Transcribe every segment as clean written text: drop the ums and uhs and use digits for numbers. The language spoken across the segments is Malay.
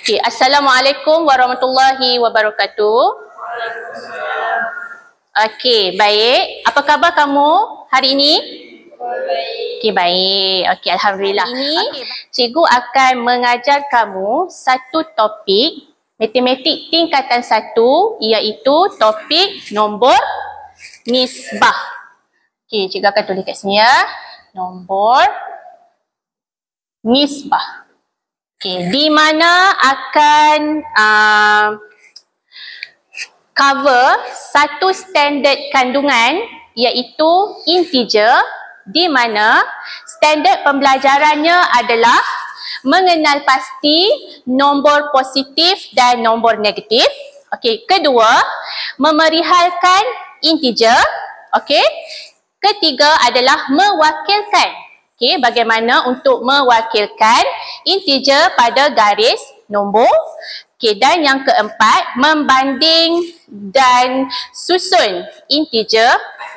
Okay, Assalamualaikum warahmatullahi wabarakatuh. Okay, baik. Apa khabar kamu hari ini? Okay, baik. Okay, Alhamdulillah. Hari ini, cikgu akan mengajar kamu satu topik matematik tingkatan 1, iaitu topik nombor nisbah. Okay, cikgu akan tulis kat sini ya. Nombor nisbah. Okay, di mana akan cover satu standard kandungan, iaitu integer, di mana standard pembelajarannya adalah mengenal pasti nombor positif dan nombor negatif. Okey, kedua, memerihalkan integer. Okey, ketiga adalah mewakilkan. Okey, bagaimana untuk mewakilkan integer pada garis nombor. Okey, dan yang keempat, membanding dan susun integer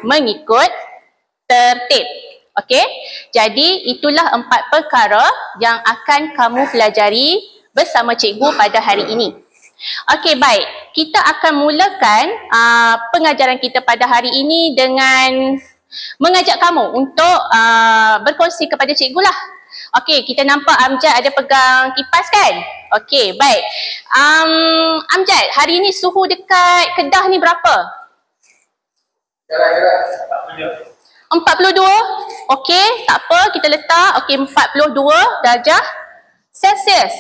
mengikut tertib. Okey, jadi itulah 4 perkara yang akan kamu pelajari bersama cikgu pada hari ini. Okey, baik. Kita akan mulakan pengajaran kita pada hari ini dengan mengajak kamu untuk berkongsi kepada cikgu lah. Okey, kita nampak Amjad ada pegang kipas kan? Okey, baik. Amjad, hari ini suhu dekat Kedah ni berapa? 42. Okey, tak apa, kita letak. Okey, 42 darjah Celsius.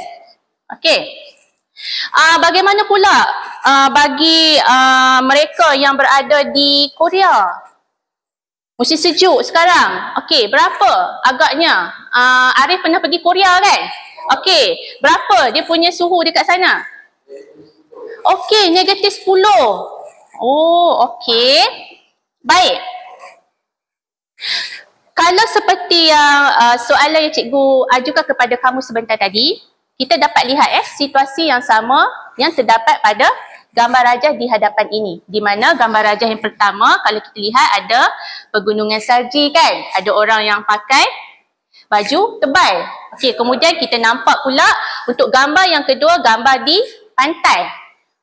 Okey. Bagaimana pula bagi mereka yang berada di Korea? Musim sejuk sekarang. Okey, berapa agaknya? Arif pernah pergi Korea kan? Okey, berapa dia punya suhu dekat sana? Okey, -10. Oh, okey. Baik. Kalau seperti yang soalan yang cikgu ajukan kepada kamu sebentar tadi, kita dapat lihat situasi yang sama yang terdapat pada gambar rajah di hadapan ini. Di mana gambar rajah yang pertama, kalau kita lihat ada pegunungan salji kan? Ada orang yang pakai baju tebal. Okey, kemudian kita nampak pula untuk gambar yang kedua, gambar di pantai.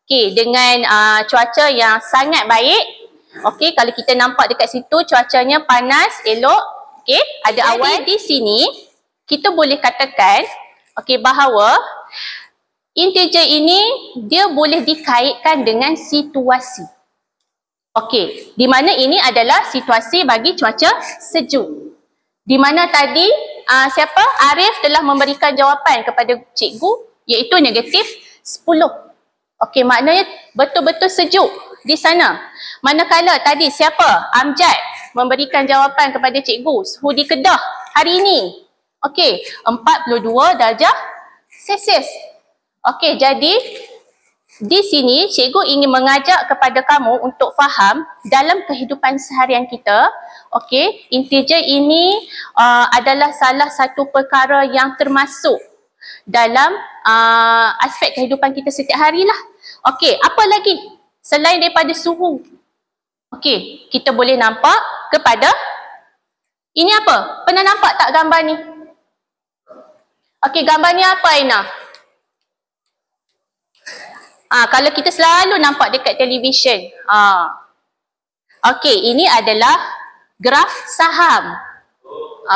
Okey, dengan cuaca yang sangat baik. Okey, kalau kita nampak dekat situ cuacanya panas, elok. Okey, ada awan. Di sini kita boleh katakan bahawa integer ini dia boleh dikaitkan dengan situasi. Okey, di mana ini adalah situasi bagi cuaca sejuk. Di mana tadi Arif telah memberikan jawapan kepada cikgu, iaitu -10. Okey, maknanya betul-betul sejuk di sana. Manakala tadi Amjad memberikan jawapan kepada cikgu, suhu di Kedah hari ini. Okey, 42 darjah Celsius. Okey, jadi di sini cikgu ingin mengajak kepada kamu untuk faham dalam kehidupan seharian kita, okey, integer ini adalah salah satu perkara yang termasuk dalam aspek kehidupan kita setiap hari lah. Okey, apa lagi selain daripada suhu? Okey, kita boleh nampak kepada ini apa? Pernah nampak tak gambar ni? Okey, gambar ni apa, Aina? Kalau kita selalu nampak dekat televisyen. Okey, ini adalah graf saham.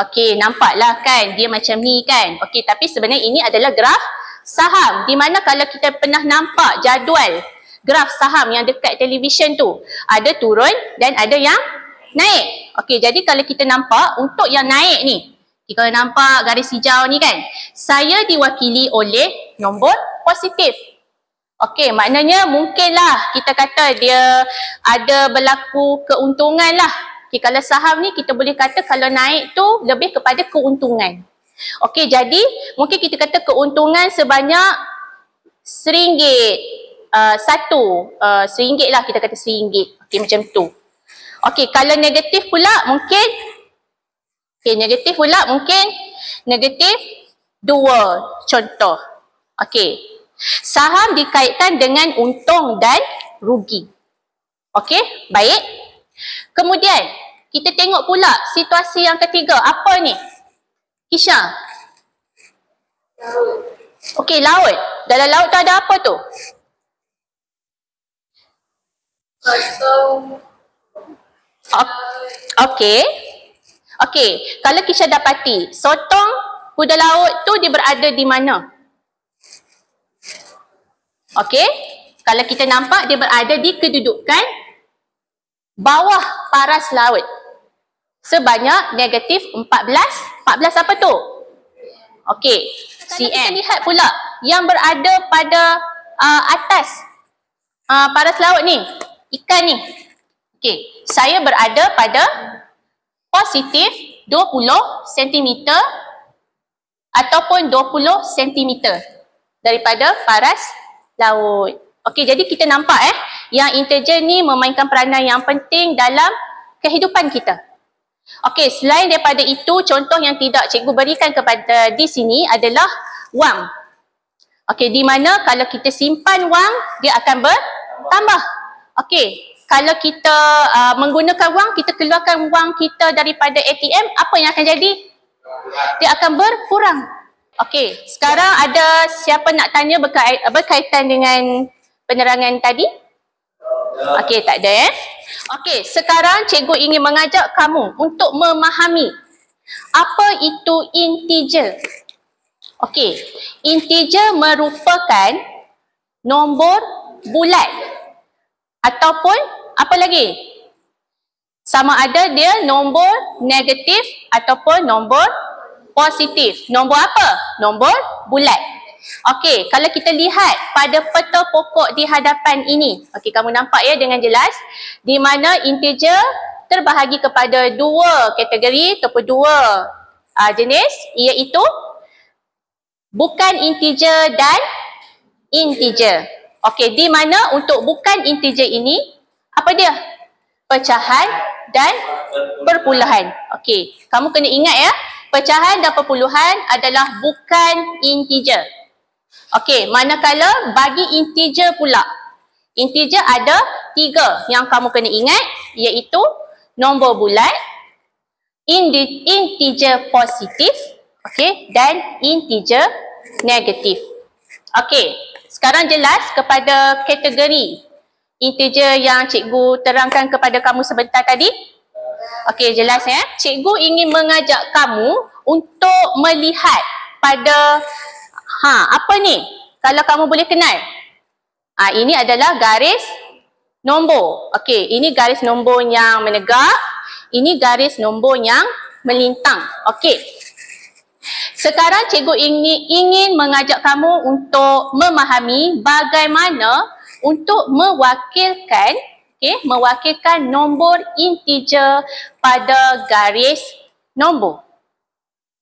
Okey, nampaklah kan dia macam ni kan. Okey, tapi sebenarnya ini adalah graf saham. Di mana kalau kita pernah nampak jadual graf saham yang dekat televisyen tu, ada turun dan ada yang naik. Okey, jadi kalau kita nampak untuk yang naik ni, kita nampak garis hijau ni kan, saya diwakili oleh nombor positif. Okey, maknanya mungkinlah kita kata dia ada berlaku keuntungan lah. Okey, kalau saham ni kita boleh kata kalau naik tu lebih kepada keuntungan. Okey, jadi mungkin kita kata keuntungan sebanyak RM1. RM1 lah, kita kata RM1. Okey, macam tu. Okey, kalau negatif pula mungkin -2 contoh. Okey. Saham dikaitkan dengan untung dan rugi. Okey, baik. Kemudian kita tengok pula situasi yang ketiga. Apa ni? Kisha? Okey, laut. Dalam laut tu ada apa tu? Okey. Okey, kalau Kisha dapati, sotong kuda laut tu dia berada di mana? Okey, kalau kita nampak dia berada di kedudukan bawah paras laut. Sebanyak negatif 14. 14 apa tu? Okey, cm. Kita lihat pula yang berada pada atas paras laut ni, ikan ni. Okey, saya berada pada positif 20 cm ataupun 20 cm daripada paras laut. Okey, jadi kita nampak yang integer ni memainkan peranan yang penting dalam kehidupan kita. Okey, selain daripada itu, contoh yang tidak cikgu berikan kepada di sini adalah wang. Okey, di mana kalau kita simpan wang, dia akan bertambah. Okey, kalau kita menggunakan wang, kita keluarkan wang kita daripada ATM, apa yang akan jadi? Dia akan berkurang. Okey, sekarang ada siapa nak tanya berkaitan dengan penerangan tadi? Okey, tak ada Okey, sekarang cikgu ingin mengajak kamu untuk memahami apa itu integer. Okey, integer merupakan nombor bulat ataupun apa lagi? Sama ada dia nombor negatif ataupun nombor positif. Nombor apa? Nombor bulat. Okey, kalau kita lihat pada peta pokok di hadapan ini. Okey, kamu nampak ya dengan jelas di mana integer terbahagi kepada dua kategori ataupun dua jenis, iaitu bukan integer dan integer. Okey, di mana untuk bukan integer ini apa dia? Pecahan dan perpuluhan. Okey, kamu kena ingat ya, pecahan dan perpuluhan adalah bukan integer. Okey, manakala bagi integer pula, integer ada 3 yang kamu kena ingat, iaitu nombor bulat, integer positif, okey, dan integer negatif. Okey, sekarang jelas kepada kategori integer yang cikgu terangkan kepada kamu sebentar tadi? Okey, jelas ya. Cikgu ingin mengajak kamu untuk melihat pada apa ni? Kalau kamu boleh kenal. Ini adalah garis nombor. Okey, ini garis nombor yang menegak. Ini garis nombor yang melintang. Okey. Sekarang cikgu ingin mengajak kamu untuk memahami bagaimana untuk mewakilkan nombor integer pada garis nombor.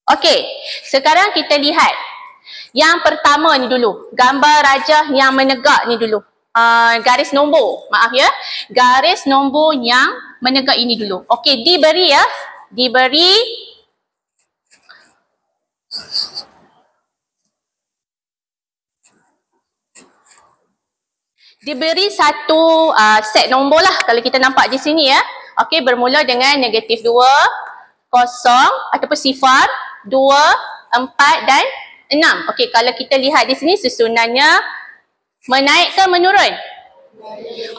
Okey, sekarang kita lihat yang pertama ni dulu, gambar rajah yang menegak ni dulu. Garis nombor, maaf ya. Garis nombor yang menegak ini dulu. Okey, diberi satu set nombor lah kalau kita nampak di sini ya. Okey, bermula dengan negatif 2, 0 ataupun sifar, 2, 4 dan 6. Okey, kalau kita lihat di sini susunannya menaik ke menurun?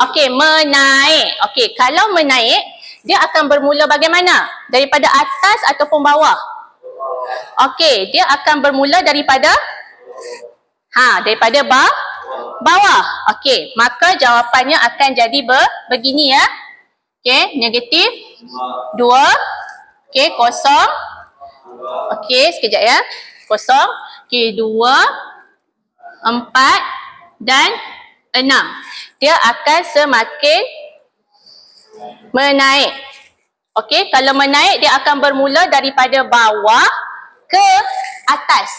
Okey, menaik. Okey, kalau menaik, dia akan bermula bagaimana? Daripada atas ataupun bawah? Okey, dia akan bermula daripada bawah. Okey, maka jawapannya akan jadi begini ya. Okey, negatif 2. Okey, 0. Okey, sekejap ya. 0. Okey, 2, 4 dan 6. Dia akan semakin menaik. Okey, kalau menaik dia akan bermula daripada bawah ke atas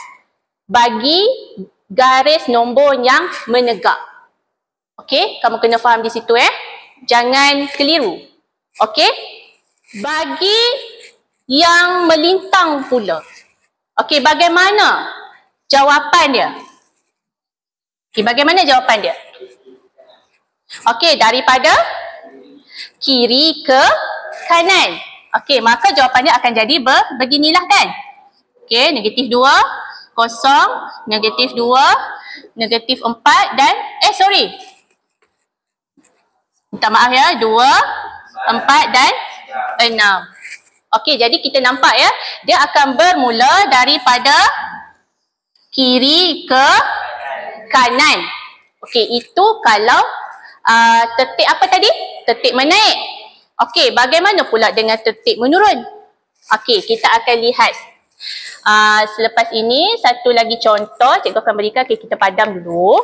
bagi garis nombor yang menegak. Okey, kamu kena faham di situ Jangan keliru. Okey? Bagi yang melintang pula. Okey, bagaimana jawapan dia? Okey, bagaimana jawapan dia? Okey, daripada kiri ke kanan. Okey, maka jawapannya akan jadi beginilah kan? Okey, negatif 2, 0, negatif 2, negatif 4 dan minta maaf ya, 2, 4 dan 6. Okey, jadi kita nampak ya, dia akan bermula daripada kiri ke kanan. Okey, itu kalau tertib apa tadi? Tertib menaik. Okey, bagaimana pula dengan tertib menurun? Okey, kita akan lihat selepas ini satu lagi contoh cikgu akan berikan. Okay, kita padam dulu.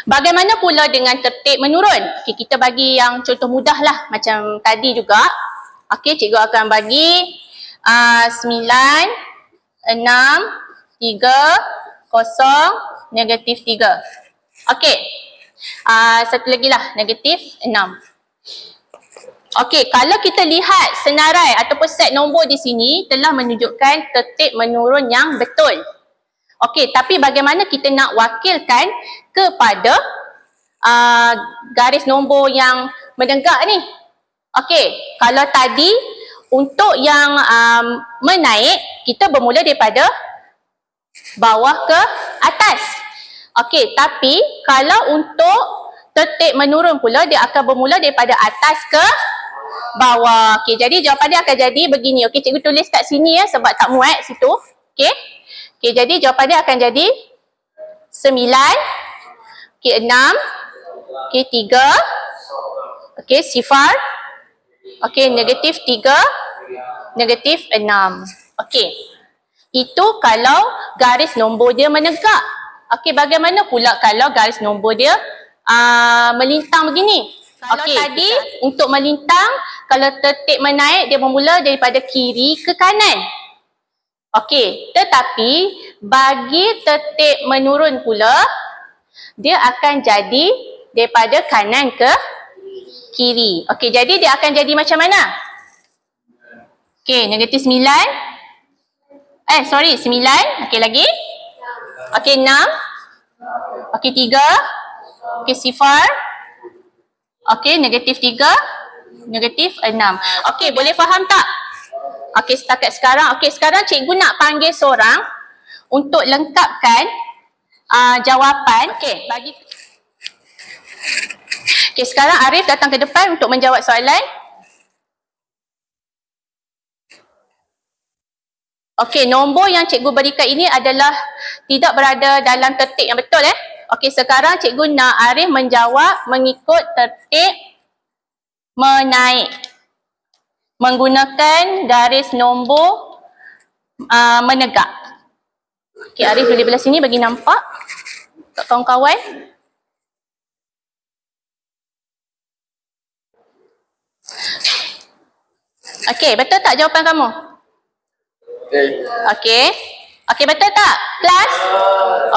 Bagaimana pula dengan tertib menurun? Okay, kita bagi yang contoh mudah lah macam tadi juga. Okey, cikgu akan bagi 9, 6, 3, 0, negatif 3. Okey, satu lagi lah, negatif 6. Okey, kalau kita lihat senarai ataupun set nombor di sini telah menunjukkan tertib menurun yang betul. Okey, tapi bagaimana kita nak wakilkan kepada garis nombor yang menegak ni? Okey, kalau tadi untuk yang menaik, kita bermula daripada bawah ke atas. Okey, tapi kalau untuk tertib menurun pula, dia akan bermula daripada atas ke bawah. Okey, jadi jawapan dia akan jadi begini. Okey, cikgu tulis kat sini ya sebab tak muat situ. Okey. Okey, jadi jawapan dia akan jadi 9, okey 6, okey 3, okey 0. Okey, negatif 3, negatif 6. Okey. Itu kalau garis nombor dia menegak. Okey, bagaimana pula kalau garis nombor dia melintang begini? Okey, tadi untuk melintang, kalau tertib menaik dia bermula daripada kiri ke kanan. Okey, tetapi bagi tertib menurun pula, dia akan jadi daripada kanan ke kiri. Okey, jadi dia akan jadi macam mana? Okey, negatif 9. 9. Okey, lagi. Okey, 6. Okey, 3. Okey, 0. Okey, negatif 3. Negatif 6. Okey, boleh faham tak? Okey, setakat sekarang. Okey, sekarang cikgu nak panggil seorang untuk lengkapkan jawapan. Okey, bagi. Okey, sekarang Arif datang ke depan untuk menjawab soalan. Okey, nombor yang cikgu berikan ini adalah tidak berada dalam tertib yang betul Okey, sekarang cikgu nak Arif menjawab mengikut tertib menaik. Menggunakan garis nombor menegak. Okey, Arif boleh belah sini bagi nampak kat kawan-kawan. Okey, betul tak jawapan kamu? Okey. Okey, betul tak? Kelas?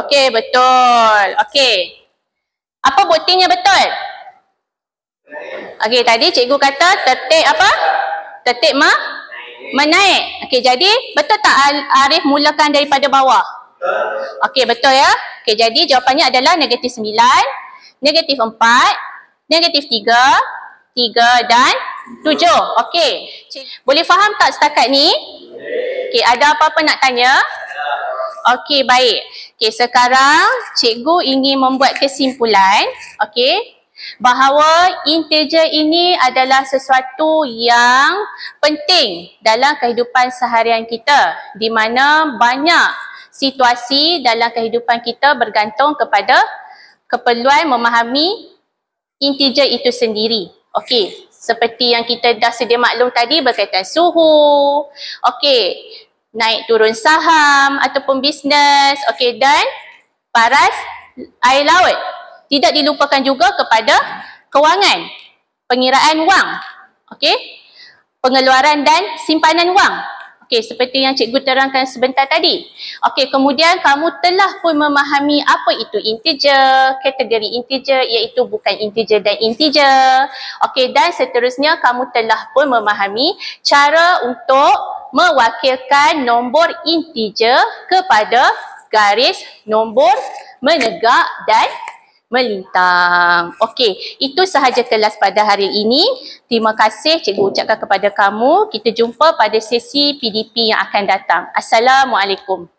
Okey, betul. Okey. Apa buktinya betul? Okey, tadi cikgu kata tertib apa? Tertib menaik. Okey, jadi betul tak Arif mulakan daripada bawah? Okey, betul ya? Okey, jadi jawapannya adalah negatif 9, negatif 4, negatif 3, 3 dan 7. Okey. Boleh faham tak setakat ni? Okey, ada apa-apa nak tanya? Okey, baik. Okey, sekarang cikgu ingin membuat kesimpulan, okey, bahawa integer ini adalah sesuatu yang penting dalam kehidupan seharian kita, di mana banyak situasi dalam kehidupan kita bergantung kepada keperluan memahami integer itu sendiri. Okey, seperti yang kita dah sedia maklum tadi berkaitan suhu, okey, naik turun saham ataupun bisnes, okey, dan paras air laut. Tidak dilupakan juga kepada kewangan, pengiraan wang, okey, pengeluaran dan simpanan wang. Okey, seperti yang cikgu terangkan sebentar tadi. Okey, kemudian kamu telah pun memahami apa itu integer, kategori integer iaitu bukan integer dan integer. Okey, dan seterusnya kamu telah pun memahami cara untuk mewakilkan nombor integer kepada garis nombor menegak dan melintang. Okey, itu sahaja kelas pada hari ini. Terima kasih cikgu ucapkan kepada kamu. Kita jumpa pada sesi PDP yang akan datang. Assalamualaikum.